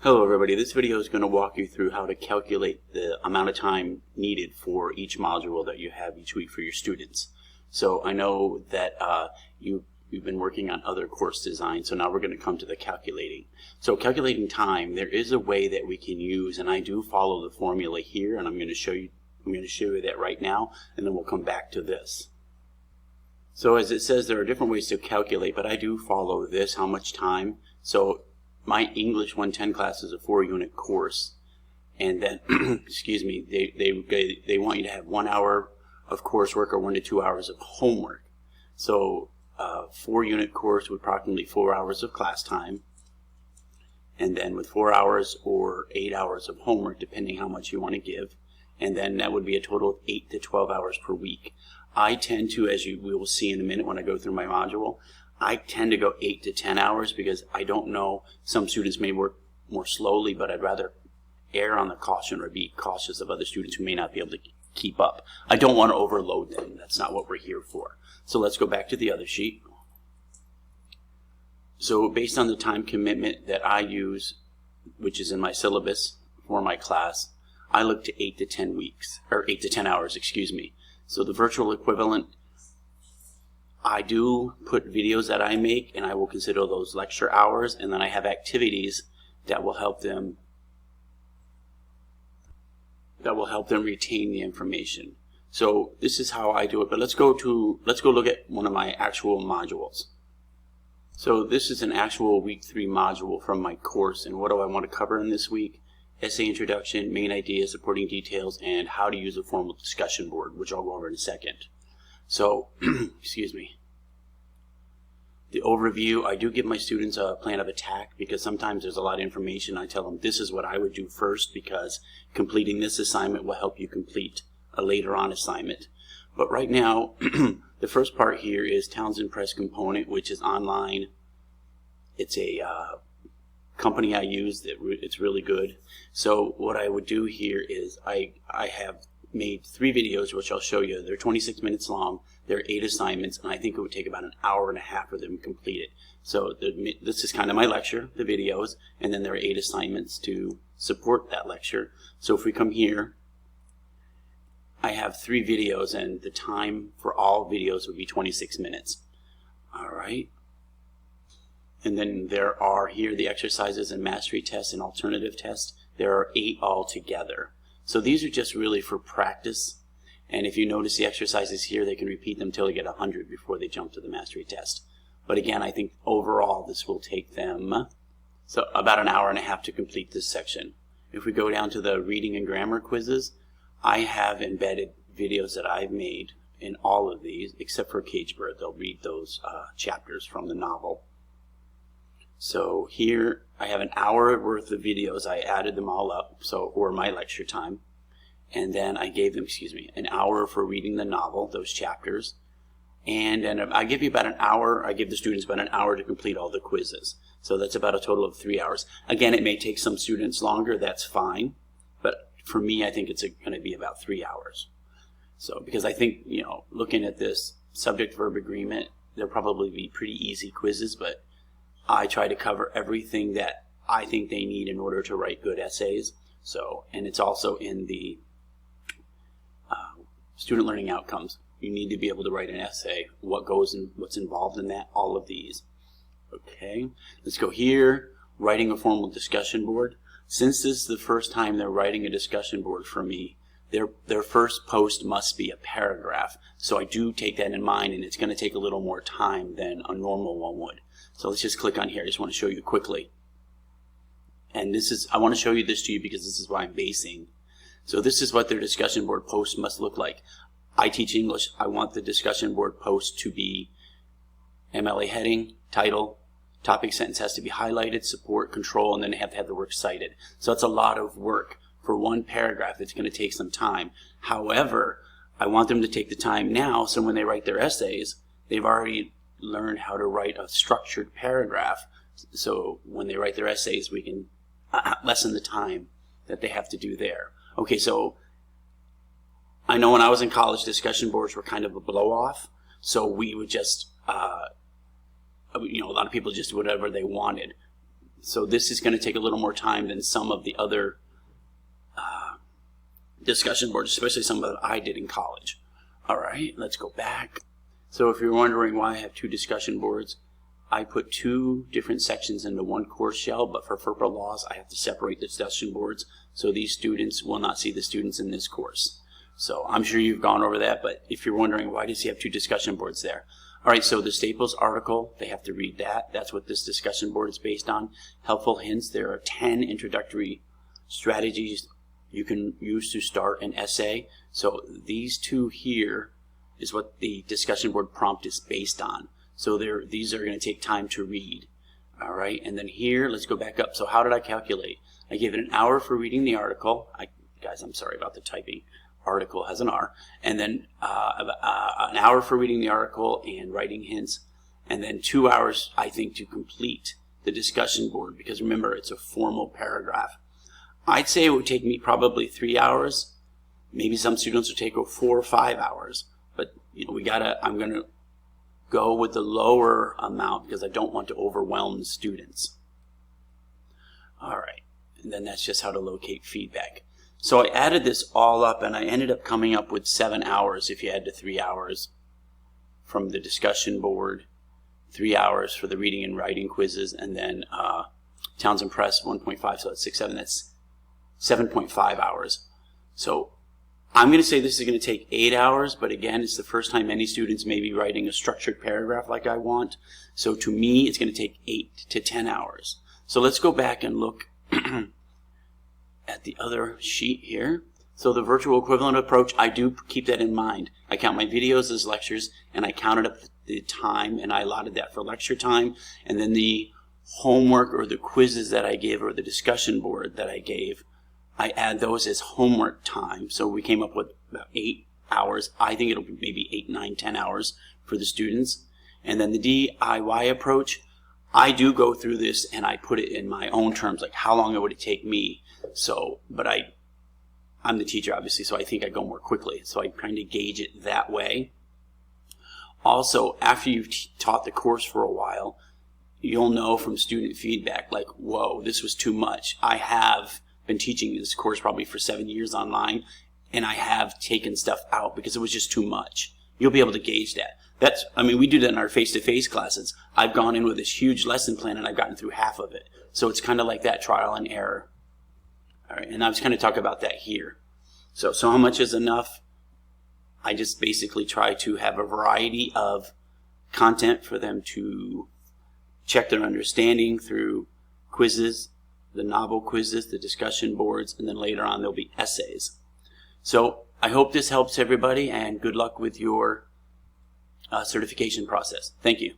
Hello everybody, this video is going to walk you through how to calculate the amount of time needed for each module that you have each week for your students. So I know that you've been working on other course design, so now we're going to come to the calculating. So calculating time, there is a way that we can use, and I do follow the formula here, and I'm going to show you that right now, and then we'll come back to this. So as it says, there are different ways to calculate, but I do follow this, how much time. So my English 110 class is a 4-unit course, and then excuse me, they want you to have 1 hour of coursework or 1 to 2 hours of homework. So a 4-unit course would approximately 4 hours of class time, and then with 4 hours or 8 hours of homework, depending how much you want to give, and then that would be a total of 8 to 12 hours per week. I tend to, as we will see in a minute when I go through my module, I tend to go 8 to 10 hours because I don't know, some students may work more slowly, but I'd rather err on the caution or be cautious of other students who may not be able to keep up. I don't want to overload them. That's not what we're here for. So let's go back to the other sheet. So based on the time commitment that I use, which is in my syllabus for my class, I look to 8 to 10 weeks, or 8 to 10 hours, excuse me. So the virtual equivalent, I do put videos that I make, and I will consider those lecture hours, and then I have activities that will help them retain the information. So this is how I do it, but let's go look at one of my actual modules. So this is an actual week 3 module from my course, and what do I want to cover in this week? Essay introduction, main ideas, supporting details, and how to use a formal discussion board, which I'll go over in a second. So, excuse me. The overview, I do give my students a plan of attack because sometimes there's a lot of information. I tell them this is what I would do first because completing this assignment will help you complete a later on assignment. But right now, the first part here is Townsend Press Component, which is online. It's a company I use that it's really good. So what I would do here is I have made 3 videos, which I'll show you. They're 26 minutes long. There are 8 assignments, and I think it would take about an hour and a half for them to complete it. So this is kind of my lecture, the videos, and then there are 8 assignments to support that lecture. So if we come here, I have 3 videos, and the time for all videos would be 26 minutes. All right. And then there are here the exercises and mastery tests and alternative tests. There are 8 altogether. So these are just really for practice, and if you notice the exercises here, they can repeat them until they get 100 before they jump to the mastery test. But again, I think overall this will take them about an hour and a half to complete this section. If we go down to the reading and grammar quizzes, I have embedded videos that I've made in all of these, except for Cage Bird. They'll read those chapters from the novel. So here I have an hour worth of videos. I added them all up, or my lecture time, and then I gave them, an hour for reading the novel, those chapters, and I give you about an hour. I give the students about an hour to complete all the quizzes. So that's about a total of 3 hours. Again, it may take some students longer. That's fine, but for me, I think it's going to be about 3 hours. So because I think, looking at this subject-verb agreement, there'll probably be pretty easy quizzes, but I try to cover everything that I think they need in order to write good essays. So, and it's also in the student learning outcomes. You need to be able to write an essay, what's involved in that, all of these. Okay, let's go here, writing a formal discussion board. Since this is the first time they're writing a discussion board for me, their first post must be a paragraph. So I do take that in mind, and it's going to take a little more time than a normal one would. So let's just click on here. I just want to show you quickly. And I want to show you this to you because this is what I'm basing. So this is what their discussion board post must look like. I teach English. I want the discussion board post to be MLA heading, title, topic sentence has to be highlighted, support, control, and then they have to have the work cited. So it's a lot of work. For one paragraph, it's going to take some time. However, I want them to take the time now so when they write their essays, they've already learned how to write a structured paragraph. So when they write their essays, we can lessen the time that they have to do there. Okay, so I know when I was in college, discussion boards were kind of a blow-off. So we would just, a lot of people just do whatever they wanted. So this is going to take a little more time than some of the other discussion boards, especially some that I did in college. All right, let's go back. So if you're wondering why I have 2 discussion boards, I put 2 different sections into one course shell, but for FERPA laws, I have to separate the discussion boards, so these students will not see the students in this course. So I'm sure you've gone over that, but if you're wondering why does he have 2 discussion boards there? All right, so the Staples article, they have to read that. That's what this discussion board is based on. Helpful hints, there are 10 introductory strategies you can use to start an essay. So these 2 here is what the discussion board prompt is based on. So these are going to take time to read. All right, and then here, let's go back up. So how did I calculate? I gave it an hour for reading the article. Guys, I'm sorry about the typing. Article has an R. And then an hour for reading the article and writing hints. And then 2 hours, I think, to complete the discussion board, because remember, it's a formal paragraph. I'd say it would take me probably 3 hours. Maybe some students would take 4 or 5 hours. But you know, I'm going to go with the lower amount because I don't want to overwhelm the students. All right, and then that's just how to locate feedback. So I added this all up and I ended up coming up with 7 hours if you add to 3 hours from the discussion board, 3 hours for the reading and writing quizzes, and then Townsend Press 1.5, so that's 6, 7, that's 7.5 hours. So I'm going to say this is going to take 8 hours, but again, it's the first time any students may be writing a structured paragraph like I want. So to me, it's going to take 8 to 10 hours. So let's go back and look at the other sheet here. So the virtual equivalent approach, I do keep that in mind. I count my videos as lectures, and I counted up the time, and I allotted that for lecture time, and then the homework or the quizzes that I give or the discussion board that I gave, I add those as homework time. So we came up with about 8 hours. I think it'll be maybe 8, 9, 10 hours for the students. And then the DIY approach, I do go through this and I put it in my own terms, like how long would it take me. So, but I'm the teacher obviously, so I think I go more quickly. So I kind of gauge it that way. Also, after you've taught the course for a while, you'll know from student feedback, like, whoa, this was too much. I have been teaching this course probably for 7 years online, and I have taken stuff out because it was just too much. You'll be able to gauge that. We do that in our face-to-face classes. I've gone in with this huge lesson plan and I've gotten through half of it. So it's kind of like that trial and error. All right, and I was kind of talking about that here. So how much is enough? I just basically try to have a variety of content for them to check their understanding through quizzes, the novel quizzes, the discussion boards, and then later on there'll be essays. So I hope this helps everybody, and good luck with your certification process. Thank you.